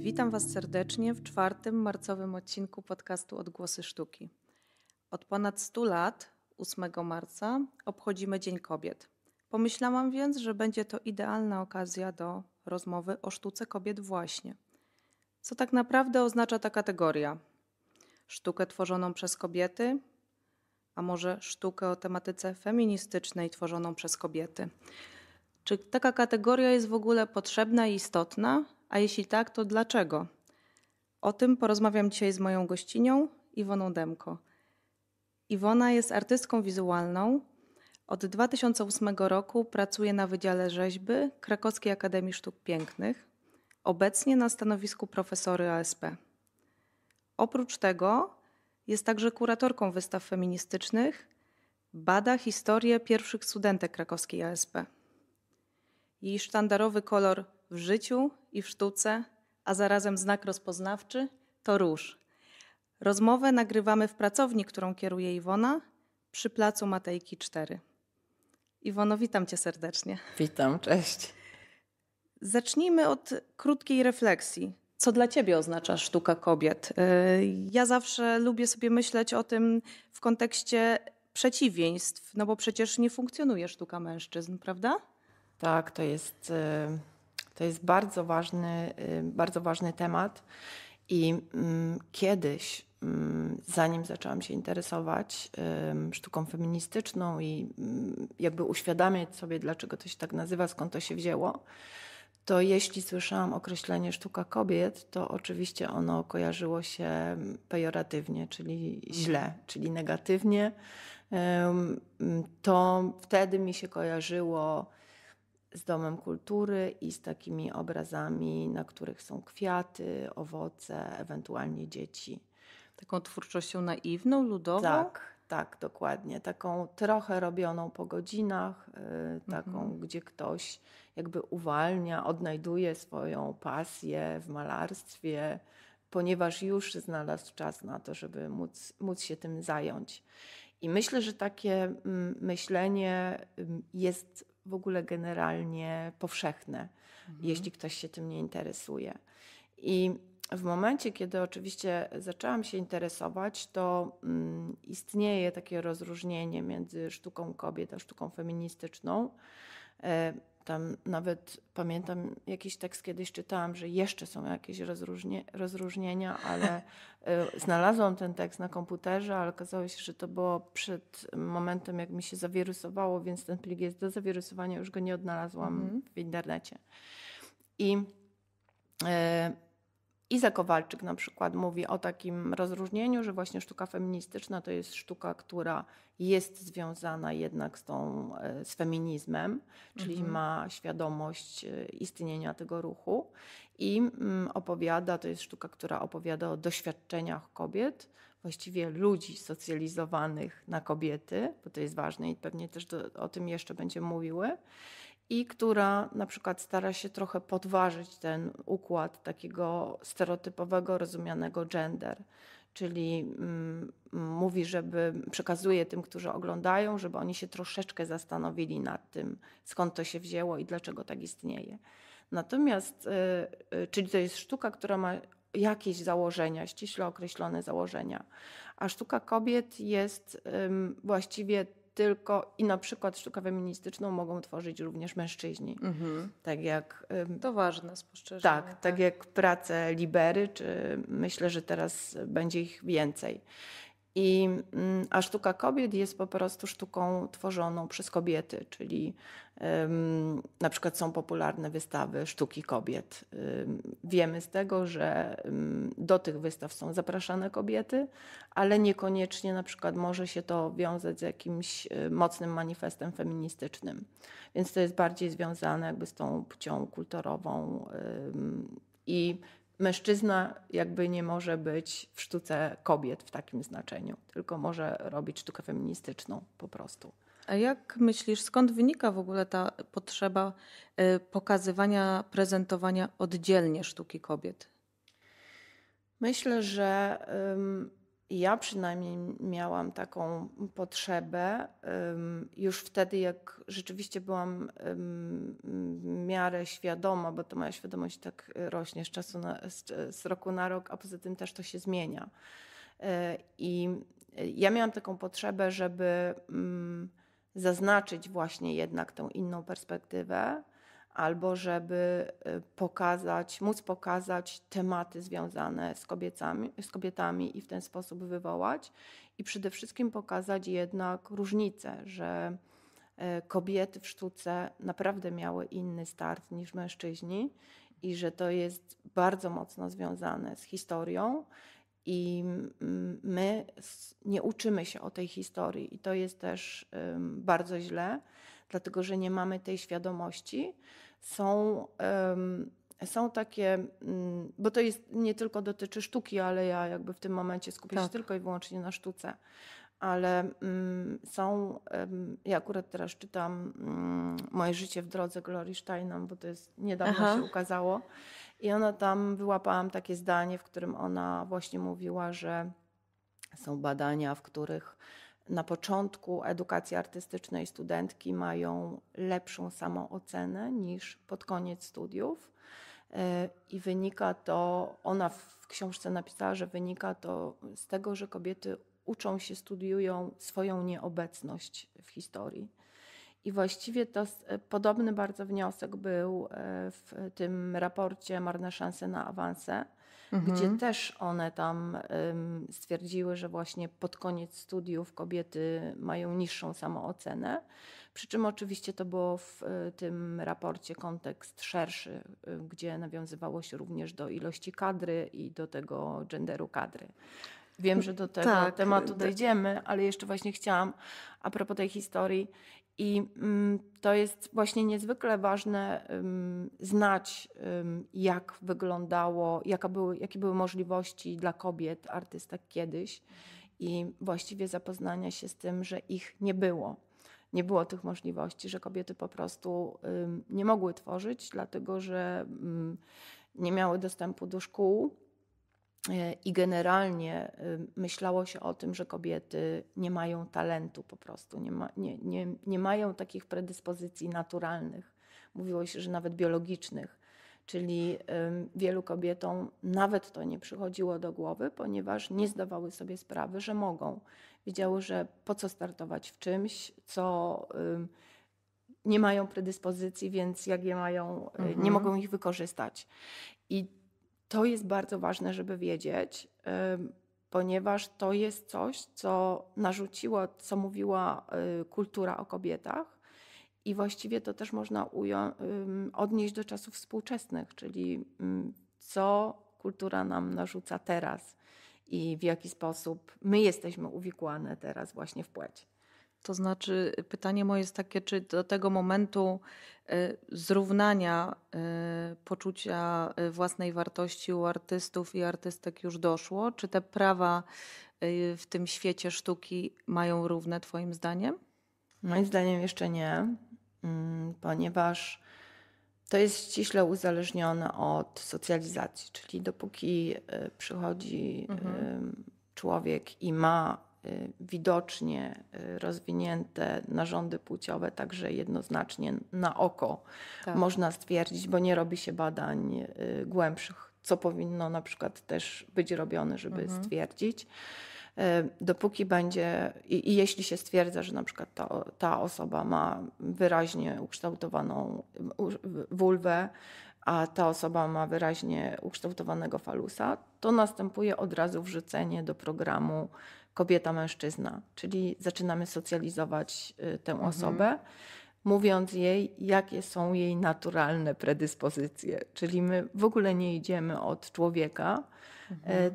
Witam Was serdecznie w czwartym marcowym odcinku podcastu Odgłosy Sztuki. Od ponad 100 lat, 8 marca, obchodzimy Dzień Kobiet. Pomyślałam więc, że będzie to idealna okazja do rozmowy o sztuce kobiet właśnie. Co tak naprawdę oznacza ta kategoria? Sztukę tworzoną przez kobiety, a może sztukę o tematyce feministycznej tworzoną przez kobiety? Czy taka kategoria jest w ogóle potrzebna i istotna? A jeśli tak, to dlaczego? O tym porozmawiam dzisiaj z moją gościnią, Iwoną Demko. Iwona jest artystką wizualną. Od 2008 roku pracuje na Wydziale Rzeźby Krakowskiej Akademii Sztuk Pięknych, obecnie na stanowisku profesory ASP. Oprócz tego jest także kuratorką wystaw feministycznych, bada historię pierwszych studentek krakowskiej ASP. Jej sztandarowy kolor w życiu i w sztuce, a zarazem znak rozpoznawczy, to róż. Rozmowę nagrywamy w pracowni, którą kieruje Iwona, przy placu Matejki 4. Iwono, witam Cię serdecznie. Witam, cześć. Zacznijmy od krótkiej refleksji. Co dla Ciebie oznacza sztuka kobiet? Ja zawsze lubię sobie myśleć o tym w kontekście przeciwieństw, no bo przecież nie funkcjonuje sztuka mężczyzn, prawda? Tak, to jest bardzo ważny temat i kiedyś, zanim zaczęłam się interesować sztuką feministyczną i jakby uświadamiać sobie, dlaczego to się tak nazywa, skąd to się wzięło, to jeśli słyszałam określenie sztuka kobiet, to oczywiście ono kojarzyło się pejoratywnie, czyli źle, czyli negatywnie. To wtedy mi się kojarzyło z Domem Kultury i z takimi obrazami, na których są kwiaty, owoce, ewentualnie dzieci. Taką twórczością naiwną, ludową? Tak, dokładnie. Taką trochę robioną po godzinach, taką, gdzie ktoś jakby uwalnia, odnajduje swoją pasję w malarstwie, ponieważ już znalazł czas na to, żeby móc się tym zająć. I myślę, że takie myślenie jest w ogóle generalnie powszechne, jeśli ktoś się tym nie interesuje. I w momencie, kiedy oczywiście zaczęłam się interesować, to istnieje takie rozróżnienie między sztuką kobiet a sztuką feministyczną. Tam nawet pamiętam jakiś tekst kiedyś czytałam, że jeszcze są jakieś rozróżnienia, ale znalazłam ten tekst na komputerze, ale okazało się, że to było przed momentem, jak mi się zawirusowało, więc ten plik jest do zawirusowania, już go nie odnalazłam w internecie. Iza Kowalczyk na przykład mówi o takim rozróżnieniu, że właśnie sztuka feministyczna to jest sztuka, która jest związana jednak z feminizmem, czyli ma świadomość istnienia tego ruchu i to jest sztuka, która opowiada o doświadczeniach kobiet, właściwie ludzi socjalizowanych na kobiety, bo to jest ważne i pewnie też o tym jeszcze będziemy mówiły. I która na przykład stara się trochę podważyć ten układ takiego stereotypowego rozumianego gender, czyli mówi, przekazuje tym, którzy oglądają, żeby oni się troszeczkę zastanowili nad tym, skąd to się wzięło i dlaczego tak istnieje. Natomiast, czyli to jest sztuka, która ma jakieś założenia, ściśle określone założenia, a sztuka kobiet jest właściwie tylko i na przykład sztukę feministyczną mogą tworzyć również mężczyźni. Tak jak, To ważne spostrzeżenie. tak jak prace Libery, czy myślę, że teraz będzie ich więcej. A sztuka kobiet jest po prostu sztuką tworzoną przez kobiety, czyli na przykład są popularne wystawy sztuki kobiet. Wiemy z tego, że do tych wystaw są zapraszane kobiety, ale niekoniecznie na przykład może się to wiązać z jakimś mocnym manifestem feministycznym. Więc to jest bardziej związane jakby z tą płcią kulturową i mężczyzna jakby nie może być w sztuce kobiet w takim znaczeniu, tylko może robić sztukę feministyczną po prostu. A jak myślisz, skąd wynika w ogóle ta potrzeba pokazywania, prezentowania oddzielnie sztuki kobiet? Myślę, że Ja przynajmniej miałam taką potrzebę już wtedy, jak rzeczywiście byłam w miarę świadoma, bo to moja świadomość tak rośnie z roku na rok, a poza tym też to się zmienia. I ja miałam taką potrzebę, żeby zaznaczyć właśnie jednak tę inną perspektywę, albo żeby móc pokazać tematy związane z kobietami i w ten sposób wywołać. I przede wszystkim pokazać jednak różnicę, że kobiety w sztuce naprawdę miały inny start niż mężczyźni i że to jest bardzo mocno związane z historią. I my nie uczymy się o tej historii i to jest też bardzo źle, dlatego że nie mamy tej świadomości. Są takie, bo to jest nie tylko dotyczy sztuki, ale ja jakby w tym momencie skupię się Tak. tylko i wyłącznie na sztuce. Ale ja akurat teraz czytam Moje życie w drodze Glorii Steinem, bo to jest niedawno się ukazało. I ona tam, wyłapałam takie zdanie, w którym ona właśnie mówiła, że są badania, w których na początku edukacji artystycznej studentki mają lepszą samoocenę niż pod koniec studiów. I wynika to, ona w książce napisała, że wynika to z tego, że kobiety uczą się, studiują swoją nieobecność w historii. I właściwie to podobny bardzo wniosek był w tym raporcie Marne szanse na awanse, gdzie też one tam stwierdziły, że właśnie pod koniec studiów kobiety mają niższą samoocenę. Przy czym oczywiście to było w tym raporcie kontekst szerszy, gdzie nawiązywało się również do ilości kadry i do tego genderu kadry. Wiem, że do tego tematu dojdziemy, ale jeszcze właśnie chciałam a propos tej historii. I to jest właśnie niezwykle ważne znać, jak wyglądało, jakie były możliwości dla kobiet, artystek kiedyś i właściwie zapoznania się z tym, że ich nie było. Nie było tych możliwości, że kobiety po prostu nie mogły tworzyć, dlatego że nie miały dostępu do szkół. I generalnie myślało się o tym, że kobiety nie mają talentu po prostu, nie mają takich predyspozycji naturalnych. Mówiło się, że nawet biologicznych, czyli wielu kobietom nawet to nie przychodziło do głowy, ponieważ nie zdawały sobie sprawy, że mogą. Wiedziały, że po co startować w czymś, co nie mają predyspozycji, więc jak je mają, nie mogą ich wykorzystać. I to jest bardzo ważne, żeby wiedzieć, ponieważ to jest coś, co narzuciła, co mówiła kultura o kobietach i właściwie to też można odnieść do czasów współczesnych, czyli co kultura nam narzuca teraz i w jaki sposób my jesteśmy uwikłane teraz właśnie w płeć. To znaczy, pytanie moje jest takie, czy do tego momentu zrównania poczucia własnej wartości u artystów i artystek już doszło? Czy te prawa w tym świecie sztuki mają równe, Twoim zdaniem? Moim zdaniem jeszcze nie, ponieważ to jest ściśle uzależnione od socjalizacji, czyli dopóki przychodzi człowiek i ma widocznie rozwinięte narządy płciowe, także jednoznacznie na oko można stwierdzić, bo nie robi się badań głębszych, co powinno na przykład też być robione, żeby stwierdzić. Dopóki będzie i jeśli się stwierdza, że na przykład ta osoba ma wyraźnie ukształtowaną wulwę, a ta osoba ma wyraźnie ukształtowanego falusa, to następuje od razu wrzucenie do programu kobieta-mężczyzna, czyli zaczynamy socjalizować tę osobę, mówiąc jej, jakie są jej naturalne predyspozycje. Czyli my w ogóle nie idziemy od człowieka,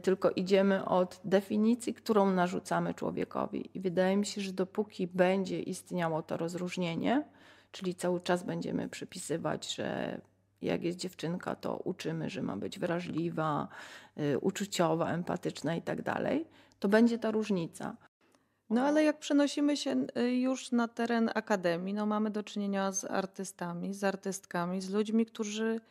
tylko idziemy od definicji, którą narzucamy człowiekowi. I wydaje mi się, że dopóki będzie istniało to rozróżnienie, czyli cały czas będziemy przypisywać, że jak jest dziewczynka, to uczymy, że ma być wrażliwa, uczuciowa, empatyczna i tak dalej, to będzie ta różnica. No ale jak przenosimy się już na teren akademii, no mamy do czynienia z artystami, z artystkami, z ludźmi, którzy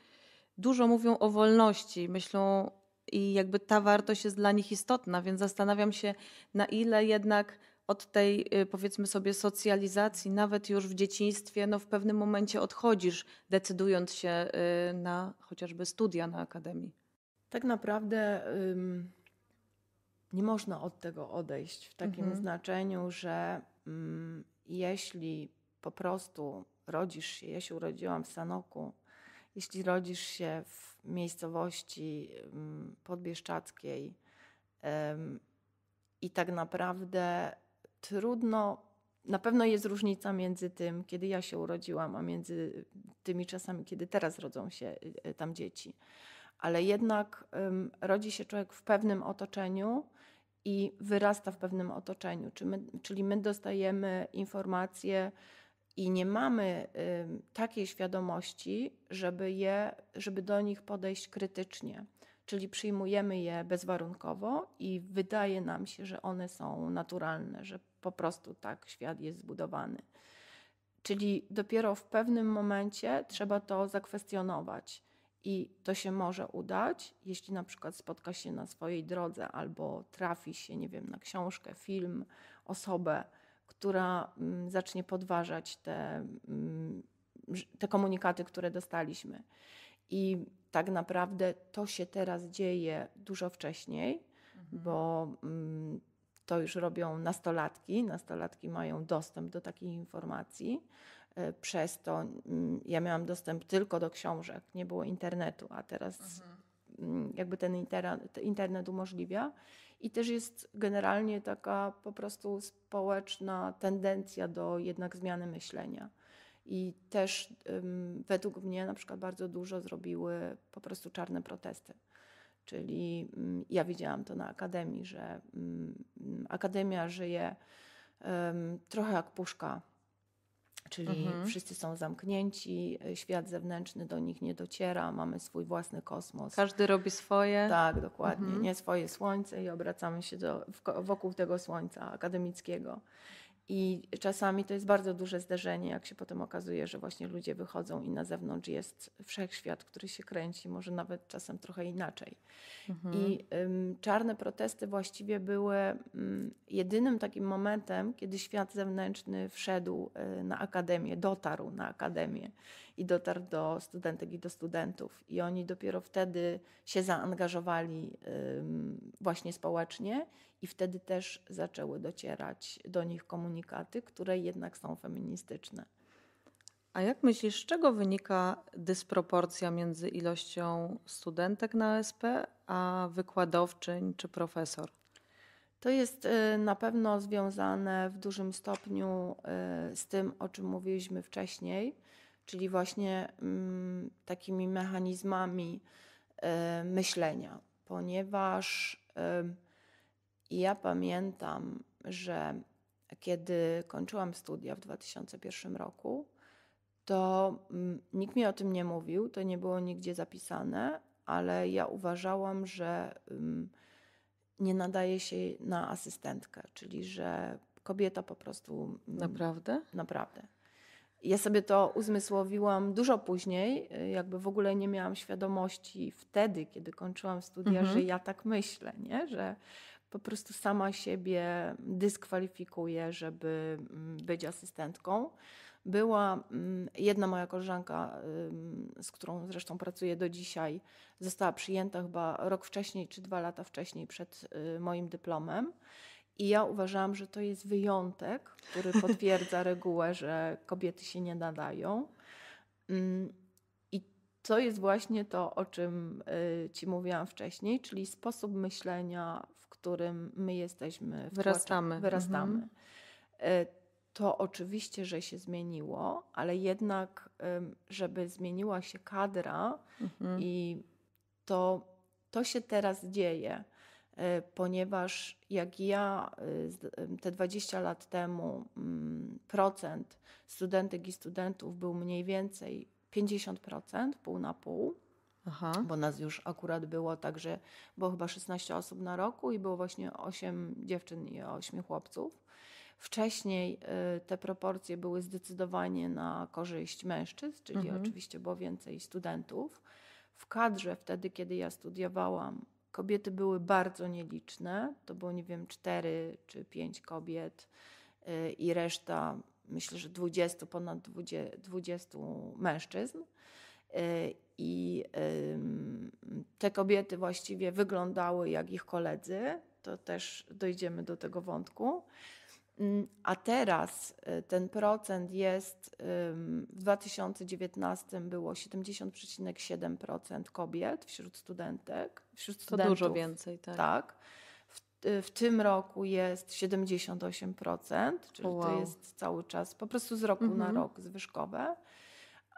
dużo mówią o wolności, myślą i jakby ta wartość jest dla nich istotna, więc zastanawiam się, na ile jednak od tej, powiedzmy sobie, socjalizacji, nawet już w dzieciństwie, no w pewnym momencie odchodzisz, decydując się na chociażby studia na akademii. Tak naprawdę nie można od tego odejść w takim znaczeniu, że jeśli po prostu rodzisz się, ja się urodziłam w Sanoku, jeśli rodzisz się w miejscowości podbieszczackiej i tak naprawdę trudno, na pewno jest różnica między tym, kiedy ja się urodziłam, a między tymi czasami, kiedy teraz rodzą się tam dzieci. Ale jednak rodzi się człowiek w pewnym otoczeniu i wyrasta w pewnym otoczeniu. Czyli my dostajemy informacje i nie mamy takiej świadomości, żeby do nich podejść krytycznie. Czyli przyjmujemy je bezwarunkowo i wydaje nam się, że one są naturalne, że po prostu tak świat jest zbudowany. Czyli dopiero w pewnym momencie trzeba to zakwestionować. I to się może udać, jeśli na przykład spotka się na swojej drodze albo trafi się, nie wiem, na książkę, film, osobę, która zacznie podważać te komunikaty, które dostaliśmy. I tak naprawdę to się teraz dzieje dużo wcześniej, bo to już robią nastolatki. Nastolatki mają dostęp do takich informacji. Przez to ja miałam dostęp tylko do książek, nie było internetu, a teraz jakby ten internet umożliwia. I też jest generalnie taka po prostu społeczna tendencja do jednak zmiany myślenia. I też według mnie na przykład bardzo dużo zrobiły po prostu czarne protesty. Czyli ja widziałam to na akademii, że akademia żyje trochę jak puszka. Czyli wszyscy są zamknięci, świat zewnętrzny do nich nie dociera, mamy swój własny kosmos. Każdy robi swoje. Tak, dokładnie. Nie swoje słońce i obracamy się wokół tego słońca akademickiego. I czasami to jest bardzo duże zderzenie, jak się potem okazuje, że właśnie ludzie wychodzą i na zewnątrz jest wszechświat, który się kręci, może nawet czasem trochę inaczej. I czarne protesty właściwie były jedynym takim momentem, kiedy świat zewnętrzny wszedł na akademię, dotarł na akademię i dotarł do studentek i do studentów. I oni dopiero wtedy się zaangażowali właśnie społecznie i wtedy też zaczęły docierać do nich komunikaty, które jednak są feministyczne. A jak myślisz, z czego wynika dysproporcja między ilością studentek na ASP, a wykładowczyń czy profesor? To jest na pewno związane w dużym stopniu z tym, o czym mówiliśmy wcześniej, czyli właśnie takimi mechanizmami myślenia, ponieważ ja pamiętam, że kiedy kończyłam studia w 2001 roku, to nikt mi o tym nie mówił, to nie było nigdzie zapisane, ale ja uważałam, że nie nadaje się na asystentkę, czyli że kobieta po prostu... Naprawdę? Naprawdę. Ja sobie to uzmysłowiłam dużo później, jakby w ogóle nie miałam świadomości wtedy, kiedy kończyłam studia, że ja tak myślę, nie? Że po prostu sama siebie dyskwalifikuję, żeby być asystentką. Była jedna moja koleżanka, z którą zresztą pracuję do dzisiaj, została przyjęta chyba rok wcześniej czy 2 lata wcześniej przed moim dyplomem. I ja uważałam, że to jest wyjątek, który potwierdza regułę, że kobiety się nie nadają. I to jest właśnie to, o czym Ci mówiłam wcześniej, czyli sposób myślenia, w którym my jesteśmy. Wyrastamy. To oczywiście, że się zmieniło, ale jednak, żeby zmieniła się kadra i to się teraz dzieje. Ponieważ jak ja te 20 lat temu procent studentek i studentów był mniej więcej 50%, pół na pół, bo nas już akurat było tak, że było chyba 16 osób na roku i było właśnie 8 dziewczyn i 8 chłopców. Wcześniej te proporcje były zdecydowanie na korzyść mężczyzn, czyli oczywiście było więcej studentów. W kadrze wtedy, kiedy ja studiowałam, kobiety były bardzo nieliczne. To było, nie wiem, 4 czy 5 kobiet i reszta, myślę, że ponad 20 mężczyzn. I te kobiety właściwie wyglądały jak ich koledzy. To też dojdziemy do tego wątku. A teraz ten procent jest, w 2019 było 70,7% kobiet wśród studentek, wśród To studentów. dużo więcej, tak. Tak. W tym roku jest 78%, czyli to Wow. jest cały czas po prostu z roku na rok zwyżkowe.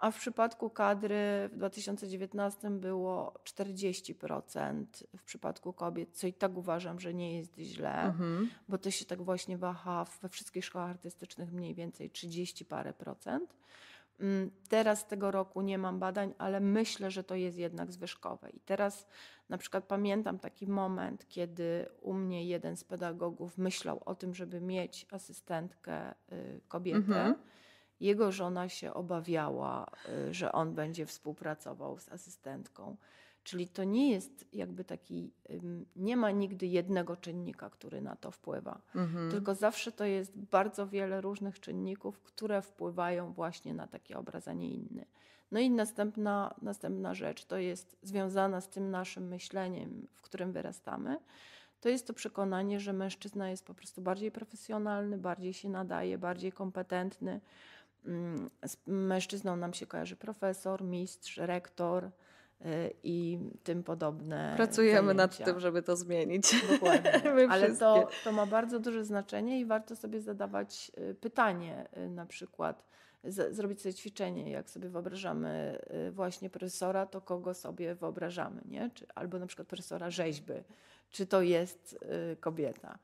A w przypadku kadry w 2019 było 40% w przypadku kobiet, co i tak uważam, że nie jest źle, bo to się tak właśnie waha we wszystkich szkołach artystycznych mniej więcej 30 parę procent. Teraz tego roku nie mam badań, ale myślę, że to jest jednak zwyżkowe. I teraz na przykład pamiętam taki moment, kiedy u mnie jeden z pedagogów myślał o tym, żeby mieć asystentkę kobietę. Jego żona się obawiała, że on będzie współpracował z asystentką. Czyli to nie jest jakby taki, nie ma nigdy jednego czynnika, który na to wpływa. Tylko zawsze to jest bardzo wiele różnych czynników, które wpływają właśnie na taki obraz, a nie inny. No i następna rzecz, to jest związana z tym naszym myśleniem, w którym wyrastamy. To jest to przekonanie, że mężczyzna jest po prostu bardziej profesjonalny, bardziej się nadaje, bardziej kompetentny. Z mężczyzną nam się kojarzy profesor, mistrz, rektor i tym podobne Pracujemy nad zajęcia. tym, żeby to zmienić. Dokładnie. My Ale wszystkie. to ma bardzo duże znaczenie i warto sobie zadawać pytanie, na przykład zrobić sobie ćwiczenie, jak sobie wyobrażamy właśnie profesora, to kogo sobie wyobrażamy, nie? Albo na przykład profesora rzeźby, czy to jest kobieta.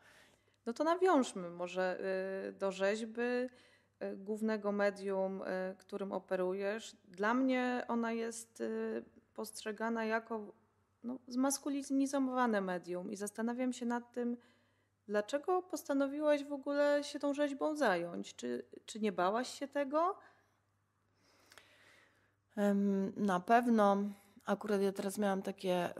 No to nawiążmy może do rzeźby, głównego medium, którym operujesz. Dla mnie ona jest postrzegana jako zmaskulinizowane medium i zastanawiam się nad tym, dlaczego postanowiłaś w ogóle się tą rzeźbą zająć? Czy nie bałaś się tego? Na pewno. Akurat ja teraz miałam takie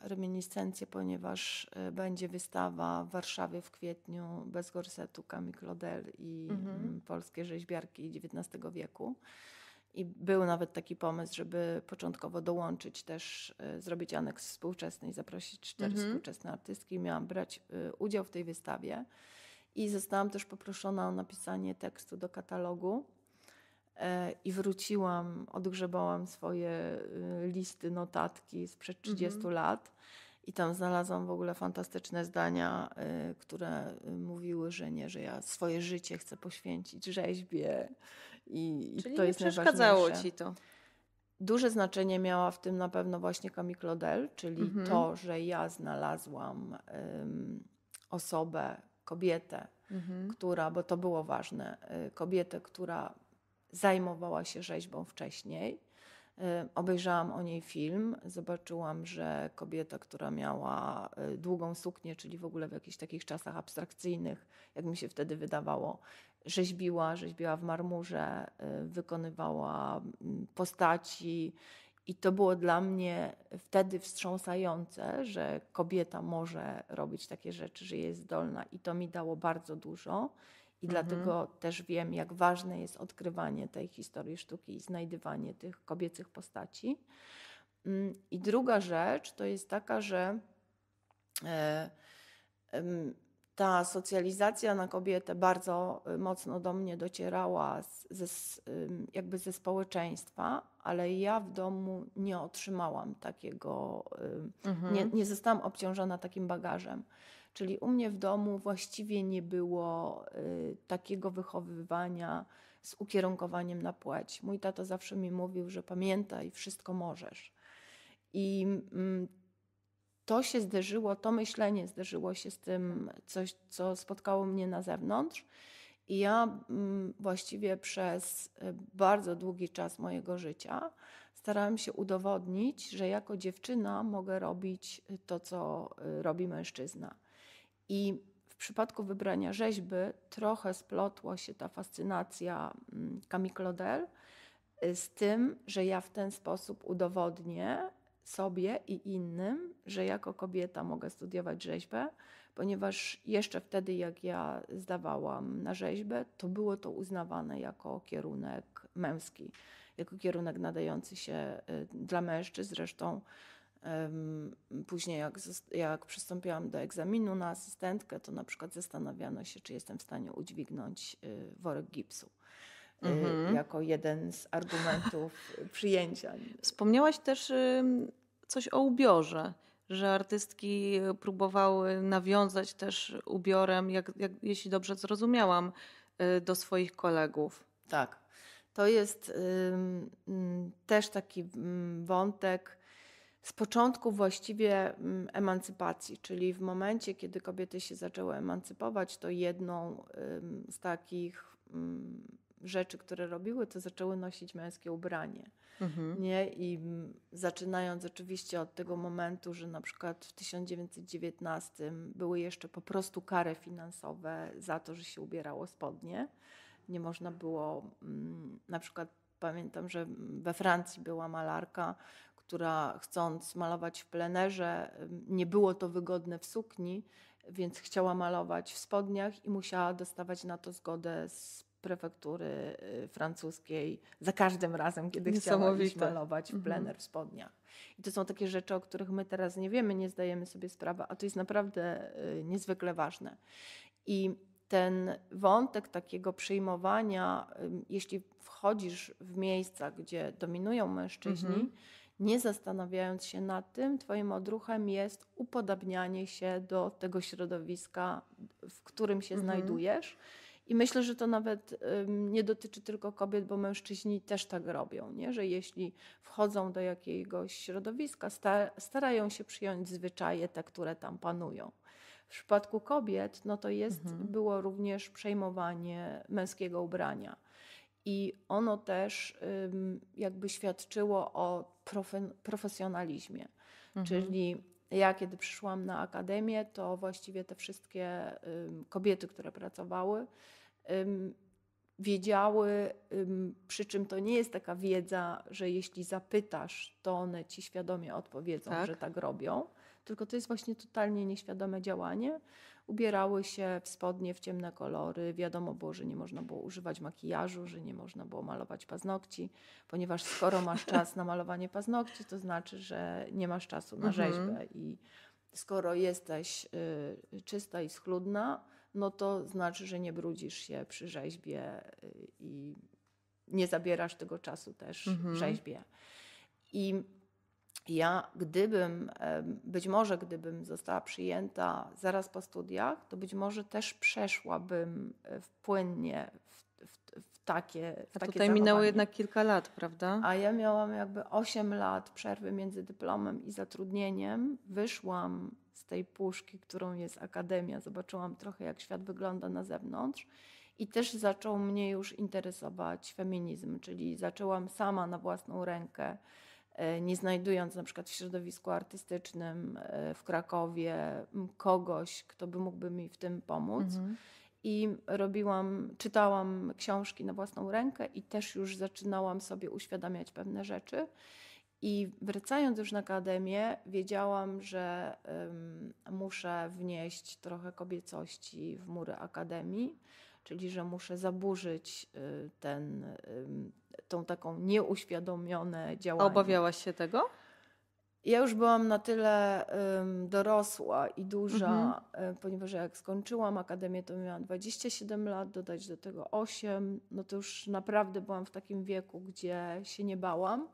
reminiscencje, ponieważ będzie wystawa w Warszawie w kwietniu Bez gorsetu Camille Claudel i polskie rzeźbiarki XIX wieku. I był nawet taki pomysł, żeby początkowo dołączyć też, zrobić aneks współczesny i zaprosić 4 współczesne artystki. Miałam brać udział w tej wystawie i zostałam też poproszona o napisanie tekstu do katalogu. I wróciłam, odgrzebałam swoje listy, notatki sprzed 30 lat i tam znalazłam w ogóle fantastyczne zdania, które mówiły, że nie, że ja swoje życie chcę poświęcić rzeźbie i Czyli to nie jest przeszkadzało najważniejsze. ci to? Duże znaczenie miała w tym na pewno właśnie Camille Claudel, czyli to, że ja znalazłam osobę, kobietę, która, bo to było ważne, kobietę, która zajmowała się rzeźbą wcześniej. Obejrzałam o niej film, zobaczyłam, że kobieta, która miała długą suknię, czyli w ogóle w jakichś takich czasach abstrakcyjnych, jak mi się wtedy wydawało, rzeźbiła w marmurze, wykonywała postaci i to było dla mnie wtedy wstrząsające, że kobieta może robić takie rzeczy, że jest zdolna i to mi dało bardzo dużo. I dlatego też wiem, jak ważne jest odkrywanie tej historii sztuki i znajdywanie tych kobiecych postaci. I druga rzecz to jest taka, że ta socjalizacja na kobietę bardzo mocno do mnie docierała jakby ze społeczeństwa, ale ja w domu nie otrzymałam takiego, nie zostałam obciążona takim bagażem. Czyli u mnie w domu właściwie nie było takiego wychowywania z ukierunkowaniem na płeć. Mój tato zawsze mi mówił, że pamiętaj, wszystko możesz. I to się zderzyło, to myślenie zderzyło się z tym, coś, co spotkało mnie na zewnątrz. I ja właściwie przez bardzo długi czas mojego życia starałam się udowodnić, że jako dziewczyna mogę robić to, co robi mężczyzna. I w przypadku wybrania rzeźby trochę splotła się ta fascynacja Camille Claudel z tym, że ja w ten sposób udowodnię, sobie i innym, że jako kobieta mogę studiować rzeźbę, ponieważ jeszcze wtedy, jak ja zdawałam na rzeźbę, to było to uznawane jako kierunek męski, jako kierunek nadający się dla mężczyzn. Zresztą później jak przystąpiłam do egzaminu na asystentkę, to na przykład zastanawiano się, czy jestem w stanie udźwignąć worek gipsu. Jako jeden z argumentów przyjęcia. Wspomniałaś też coś o ubiorze, że artystki próbowały nawiązać też ubiorem, jeśli dobrze zrozumiałam, do swoich kolegów. Tak. To jest też taki wątek z początku właściwie emancypacji, czyli w momencie, kiedy kobiety się zaczęły emancypować, to jedną z takich rzeczy, które robiły, to zaczęły nosić męskie ubranie. Nie? I zaczynając oczywiście od tego momentu, że na przykład w 1919 były jeszcze po prostu kary finansowe za to, że się ubierało spodnie. Nie można było, na przykład pamiętam, że we Francji była malarka, która chcąc malować w plenerze, nie było to wygodne w sukni, więc chciała malować w spodniach i musiała dostawać na to zgodę z prefektury francuskiej za każdym razem, kiedy chciała iść malować w plener w spodniach. I to są takie rzeczy, o których my teraz nie wiemy, nie zdajemy sobie sprawy, a to jest naprawdę niezwykle ważne. I ten wątek takiego przyjmowania, jeśli wchodzisz w miejsca, gdzie dominują mężczyźni, nie zastanawiając się nad tym, twoim odruchem jest upodabnianie się do tego środowiska, w którym się znajdujesz. I myślę, że to nawet nie dotyczy tylko kobiet, bo mężczyźni też tak robią, nie? Że jeśli wchodzą do jakiegoś środowiska, starają się przyjąć zwyczaje te, które tam panują. W przypadku kobiet no to było również przejmowanie męskiego ubrania. I ono też jakby świadczyło o profesjonalizmie. Czyli ja, kiedy przyszłam na akademię, to właściwie te wszystkie kobiety, które pracowały, wiedziały, przy czym to nie jest taka wiedza, że jeśli zapytasz, to one ci świadomie odpowiedzą, że tak robią, tylko to jest właśnie totalnie nieświadome działanie. Ubierały się w spodnie, w ciemne kolory. Wiadomo było, że nie można było używać makijażu, że nie można było malować paznokci, ponieważ skoro masz czas na malowanie paznokci, to znaczy, że nie masz czasu na rzeźbę. I skoro jesteś czysta i schludna, no to znaczy, że nie brudzisz się przy rzeźbie i nie zabierasz tego czasu też w rzeźbie. I ja być może gdybym została przyjęta zaraz po studiach, to być może też przeszłabym płynnie w takie tutaj minęło jednak kilka lat, prawda? A ja miałam jakby 8 lat przerwy między dyplomem i zatrudnieniem. Wyszłam z tej puszki, którą jest akademia, zobaczyłam trochę, jak świat wygląda na zewnątrz i też zaczął mnie już interesować feminizm, czyli zaczęłam sama na własną rękę, nie znajdując na przykład w środowisku artystycznym w Krakowie kogoś, kto by mógłby mi w tym pomóc. I czytałam książki na własną rękę i też już zaczynałam sobie uświadamiać pewne rzeczy. I wracając już na akademię, wiedziałam, że muszę wnieść trochę kobiecości w mury akademii, czyli że muszę zaburzyć tą taką nieuświadomione działanie. A obawiałaś się tego? Ja już byłam na tyle dorosła i duża, ponieważ jak skończyłam akademię, to miałam 27 lat, dodać do tego 8, no to już naprawdę byłam w takim wieku, gdzie się nie bałam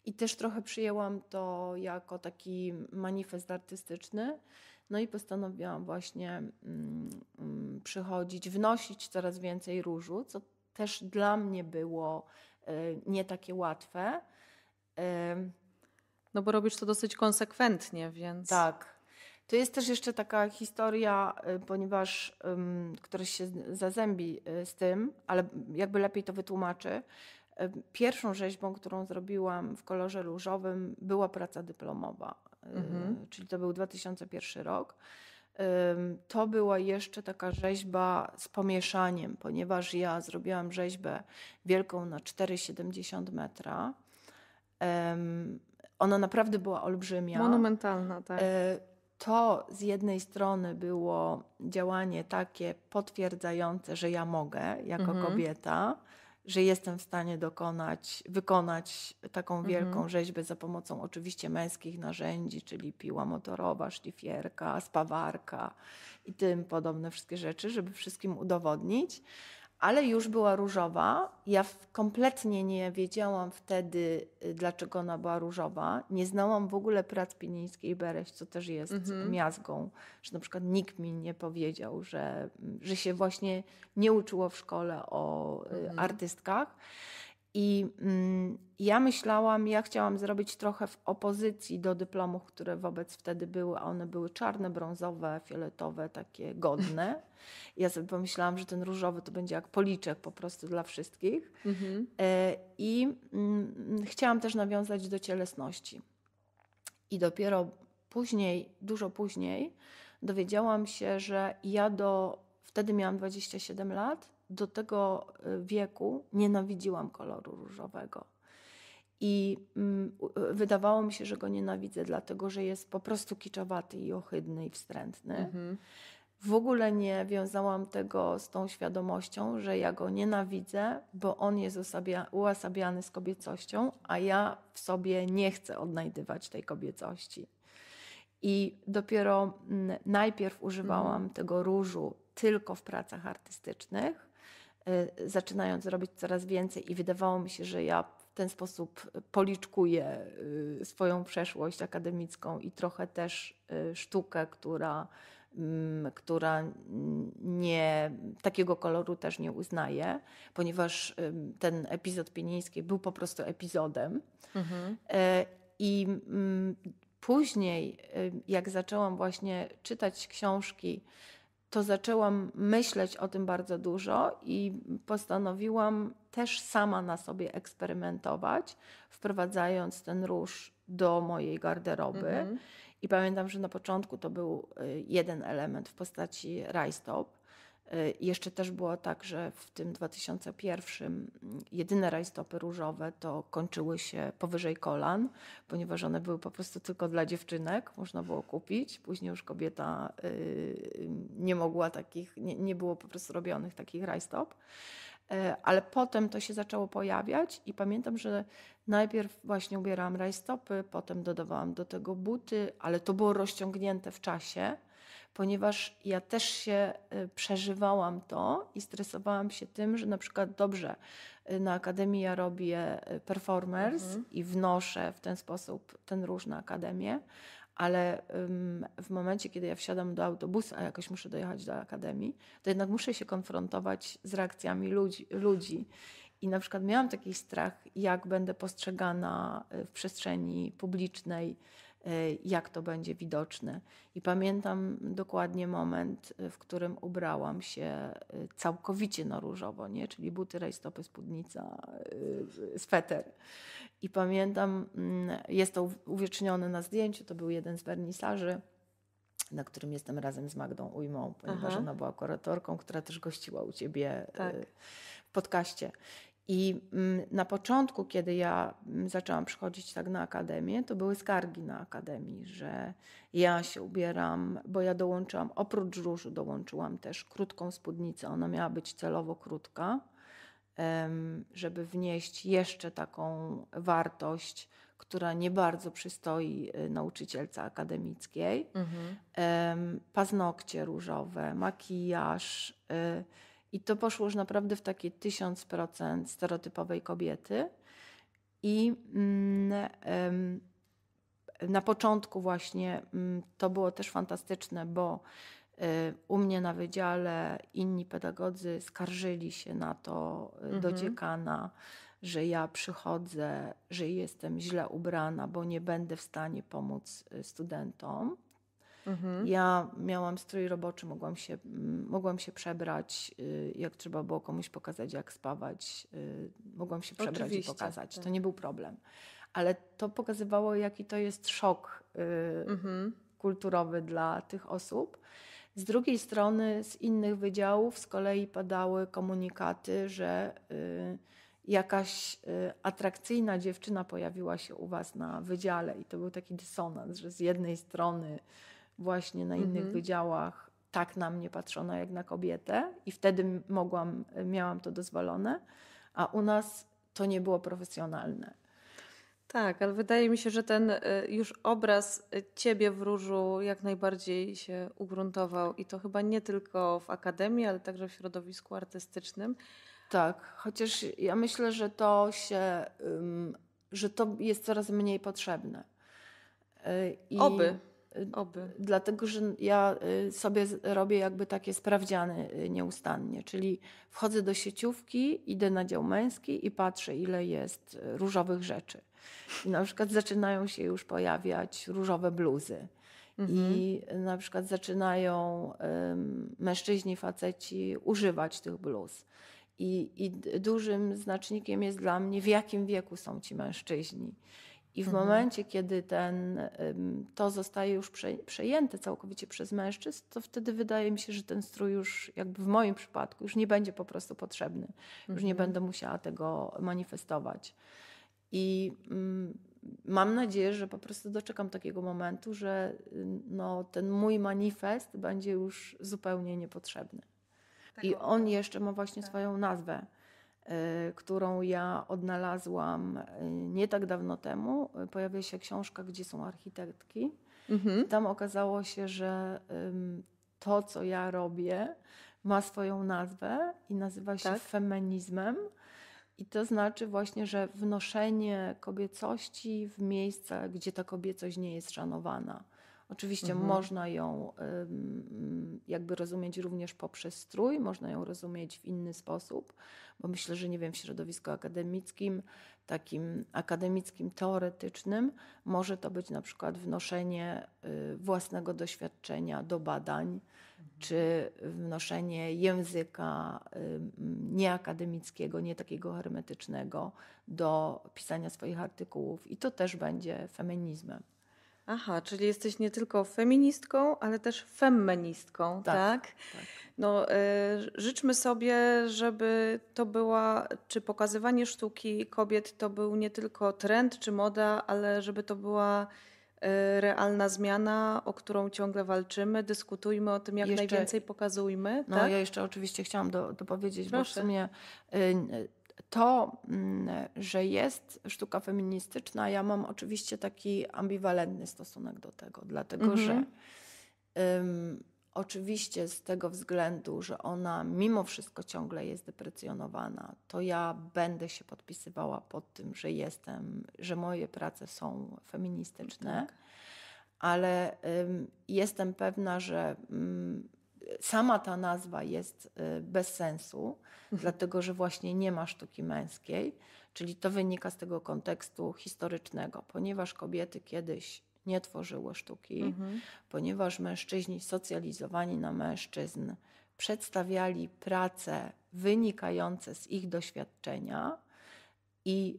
i też trochę przyjęłam to jako taki manifest artystyczny. No i postanowiłam właśnie przychodzić, wnosić coraz więcej różu, co też dla mnie było nie takie łatwe. No bo robisz to dosyć konsekwentnie, więc... Tak. To jest też jeszcze taka historia, ponieważ która się zazębi z tym, ale jakby lepiej to wytłumaczy. Pierwszą rzeźbą, którą zrobiłam w kolorze różowym, była praca dyplomowa, czyli to był 2001 rok. To była jeszcze taka rzeźba z pomieszaniem, ponieważ ja zrobiłam rzeźbę wielką na 4,70 metra. ona naprawdę była olbrzymia. Monumentalna, tak. To z jednej strony było działanie takie potwierdzające, że ja mogę jako kobieta, że jestem w stanie wykonać taką wielką rzeźbę za pomocą oczywiście męskich narzędzi, czyli piła motorowa, szlifierka, spawarka i tym podobne wszystkie rzeczy, żeby wszystkim udowodnić. Ale już była różowa. Ja kompletnie nie wiedziałam wtedy, dlaczego ona była różowa. Nie znałam w ogóle prac Pinińskiej Bereś, co też jest miazgą, że na przykład nikt mi nie powiedział, że się właśnie nie uczyło w szkole o artystkach. I ja chciałam zrobić trochę w opozycji do dyplomów, które wobec wtedy były, a one były czarne, brązowe, fioletowe, takie godne. Ja sobie pomyślałam, że ten różowy to będzie jak policzek po prostu dla wszystkich. I chciałam też nawiązać do cielesności. I dopiero później, dużo później dowiedziałam się, że wtedy miałam 27 lat, do tego wieku nienawidziłam koloru różowego. I wydawało mi się, że go nienawidzę, dlatego że jest po prostu kiczowaty i ohydny i wstrętny. W ogóle nie wiązałam tego z tą świadomością, że ja go nienawidzę, bo on jest uosabiany z kobiecością, a ja w sobie nie chcę odnajdywać tej kobiecości. I dopiero najpierw używałam tego różu tylko w pracach artystycznych, zaczynając robić coraz więcej i wydawało mi się, że ja w ten sposób policzkuję swoją przeszłość akademicką i trochę też sztukę, która takiego koloru też nie uznaje, ponieważ ten epizod Pinińskiej był po prostu epizodem. I później, jak zaczęłam właśnie czytać książki, to zaczęłam myśleć o tym bardzo dużo i postanowiłam też sama na sobie eksperymentować, wprowadzając ten róż do mojej garderoby. I pamiętam, że na początku to był jeden element w postaci rajstop. Jeszcze też było tak, że w tym 2001 jedyne rajstopy różowe to kończyły się powyżej kolan, ponieważ one były po prostu tylko dla dziewczynek, można było kupić. Później już kobieta nie mogła nie było po prostu robionych takich rajstop. Ale potem to się zaczęło pojawiać i pamiętam, że najpierw właśnie ubierałam rajstopy, potem dodawałam do tego buty, ale to było rozciągnięte w czasie, ponieważ ja też się przeżywałam to i stresowałam się tym, że na przykład dobrze, na Akademii ja robię performers i wnoszę w ten sposób ten róż na Akademię, ale w momencie, kiedy ja wsiadam do autobusu, a jakoś muszę dojechać do Akademii, to jednak muszę się konfrontować z reakcjami ludzi. I na przykład miałam taki strach, jak będę postrzegana w przestrzeni publicznej, jak to będzie widoczne. I pamiętam dokładnie moment, w którym ubrałam się całkowicie na różowo, nie? Czyli buty, rajstopy, spódnica, sweter. I pamiętam, jest to uwiecznione na zdjęciu, to był jeden z wernisaży, na którym jestem razem z Magdą Ujmą, ponieważ ona była kuratorką, która też gościła u Ciebie w podcaście. I na początku, kiedy ja zaczęłam przychodzić tak na akademię, to były skargi na akademii, że ja się ubieram, bo ja dołączyłam, oprócz różu dołączyłam też krótką spódnicę. Ona miała być celowo krótka, żeby wnieść jeszcze taką wartość, która nie bardzo przystoi nauczycielce akademickiej. Paznokcie różowe, makijaż. I to poszło już naprawdę w takie 1000% stereotypowej kobiety. I na początku właśnie to było też fantastyczne, bo u mnie na wydziale inni pedagodzy skarżyli się na to do dziekana, że ja przychodzę, że jestem źle ubrana, bo nie będę w stanie pomóc studentom. Ja miałam strój roboczy, mogłam się przebrać, jak trzeba było komuś pokazać, jak spawać. Mogłam się przebrać Oczywiście, i pokazać. tak. To nie był problem. Ale to pokazywało, jaki to jest szok kulturowy dla tych osób. Z drugiej strony z innych wydziałów z kolei padały komunikaty, że jakaś atrakcyjna dziewczyna pojawiła się u was na wydziale i to był taki dysonans, że z jednej strony właśnie na innych wydziałach tak na mnie patrzono jak na kobietę i wtedy miałam to dozwolone, a u nas to nie było profesjonalne. Tak, ale wydaje mi się, że ten już obraz ciebie w różu jak najbardziej się ugruntował i to chyba nie tylko w akademii, ale także w środowisku artystycznym. Tak, chociaż ja myślę, że to jest coraz mniej potrzebne. Oby. Dlatego, że ja sobie robię jakby takie sprawdziany nieustannie, czyli wchodzę do sieciówki, idę na dział męski i patrzę, ile jest różowych rzeczy. I na przykład zaczynają się już pojawiać różowe bluzy. I na przykład zaczynają mężczyźni, faceci używać tych bluz. I dużym znacznikiem jest dla mnie, w jakim wieku są ci mężczyźni. I w momencie, kiedy to zostaje już przejęte całkowicie przez mężczyzn, to wtedy wydaje mi się, że ten strój już jakby w moim przypadku już nie będzie po prostu potrzebny. Już nie będę musiała tego manifestować. I mam nadzieję, że po prostu doczekam takiego momentu, że ten mój manifest będzie już zupełnie niepotrzebny. I on jeszcze ma właśnie swoją nazwę, którą ja odnalazłam nie tak dawno temu. Pojawia się książka, gdzie są architektki. Tam okazało się, że to, co ja robię, ma swoją nazwę i nazywa się feminizmem. I to znaczy właśnie, że wnoszenie kobiecości w miejsca, gdzie ta kobiecość nie jest szanowana. Oczywiście można ją jakby rozumieć również poprzez strój, można ją rozumieć w inny sposób, bo myślę, że nie wiem, w środowisku akademickim, takim akademickim, teoretycznym, może to być na przykład wnoszenie własnego doświadczenia do badań, czy wnoszenie języka nieakademickiego, nie takiego hermetycznego do pisania swoich artykułów. I to też będzie feminizmem. Aha, czyli jesteś nie tylko feministką, ale też femmenistką, tak? No, życzmy sobie, żeby to była, czy pokazywanie sztuki kobiet to był nie tylko trend czy moda, ale żeby to była realna zmiana, o którą ciągle walczymy. Dyskutujmy o tym, jak najwięcej pokazujmy. No, tak? ja jeszcze oczywiście chciałam dopowiedzieć, Proszę. bo w sumie to, że jest sztuka feministyczna, ja mam oczywiście taki ambiwalentny stosunek do tego, dlatego że oczywiście z tego względu, że ona mimo wszystko ciągle jest deprecjonowana, to ja będę się podpisywała pod tym, że moje prace są feministyczne, ale jestem pewna, że sama ta nazwa jest bez sensu, dlatego że właśnie nie ma sztuki męskiej, czyli to wynika z tego kontekstu historycznego, ponieważ kobiety kiedyś nie tworzyły sztuki, ponieważ mężczyźni socjalizowani na mężczyzn przedstawiali prace wynikające z ich doświadczenia i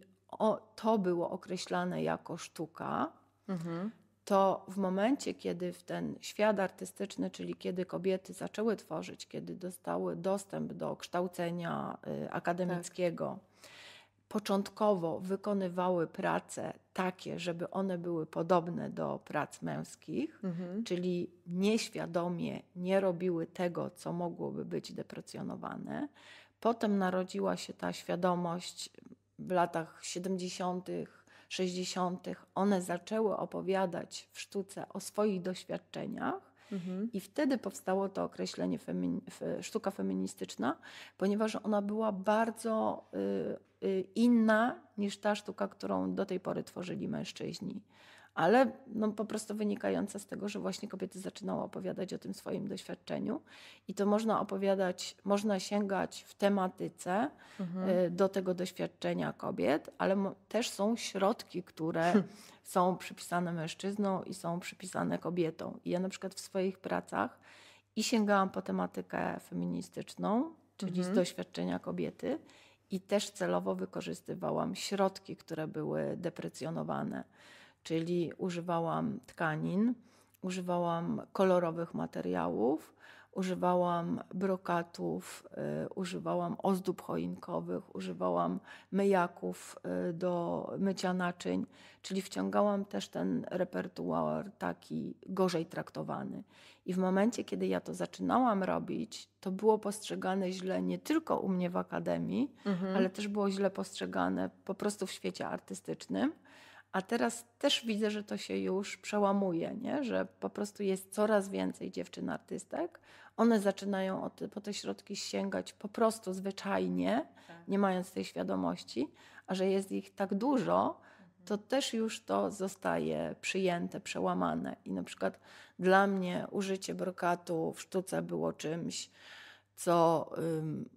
to było określane jako sztuka, to w momencie, kiedy w ten świat artystyczny, czyli kiedy kobiety zaczęły tworzyć, kiedy dostały dostęp do kształcenia akademickiego, początkowo wykonywały prace takie, żeby one były podobne do prac męskich, czyli nieświadomie nie robiły tego, co mogłoby być deprecjonowane. Potem narodziła się ta świadomość w latach 70., 60. One zaczęły opowiadać w sztuce o swoich doświadczeniach i wtedy powstało to określenie sztuka feministyczna, ponieważ ona była bardzo inna niż ta sztuka, którą do tej pory tworzyli mężczyźni. Ale po prostu wynikająca z tego, że właśnie kobiety zaczynały opowiadać o tym swoim doświadczeniu i to można sięgać w tematyce do tego doświadczenia kobiet, ale też są środki, które są przypisane mężczyznom i są przypisane kobietom. I ja na przykład w swoich pracach sięgałam po tematykę feministyczną, czyli z doświadczenia kobiety, i też celowo wykorzystywałam środki, które były deprecjonowane. Czyli używałam tkanin, używałam kolorowych materiałów, używałam brokatów, używałam ozdób choinkowych, używałam myjaków do mycia naczyń, czyli wciągałam też ten repertuar taki gorzej traktowany. I w momencie, kiedy ja to zaczynałam robić, to było postrzegane źle nie tylko u mnie w akademii, ale też było źle postrzegane po prostu w świecie artystycznym. A teraz też widzę, że to się już przełamuje, nie? Że po prostu jest coraz więcej dziewczyn artystek. One zaczynają po te środki sięgać po prostu zwyczajnie, nie mając tej świadomości, a że jest ich tak dużo, to też już to zostaje przyjęte, przełamane. I na przykład dla mnie użycie brokatu w sztuce było czymś, co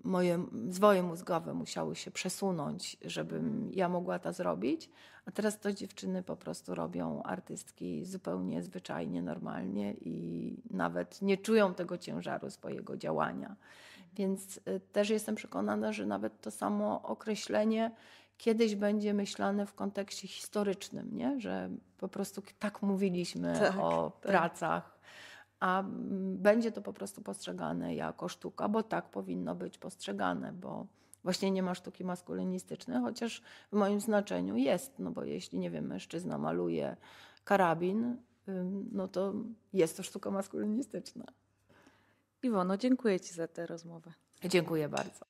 moje zwoje mózgowe musiały się przesunąć, żebym ja mogła to zrobić. A teraz to dziewczyny po prostu robią, artystki, zupełnie zwyczajnie, normalnie i nawet nie czują tego ciężaru swojego działania. Więc też jestem przekonana, że nawet to samo określenie kiedyś będzie myślane w kontekście historycznym, nie? Że po prostu tak mówiliśmy o pracach, a będzie to po prostu postrzegane jako sztuka, bo tak powinno być postrzegane, bo właśnie nie ma sztuki maskulinistycznej, chociaż w moim znaczeniu jest, no bo jeśli, nie wiem, mężczyzna maluje karabin, no to jest to sztuka maskulinistyczna. Iwono, dziękuję Ci za tę rozmowę. Dziękuję bardzo.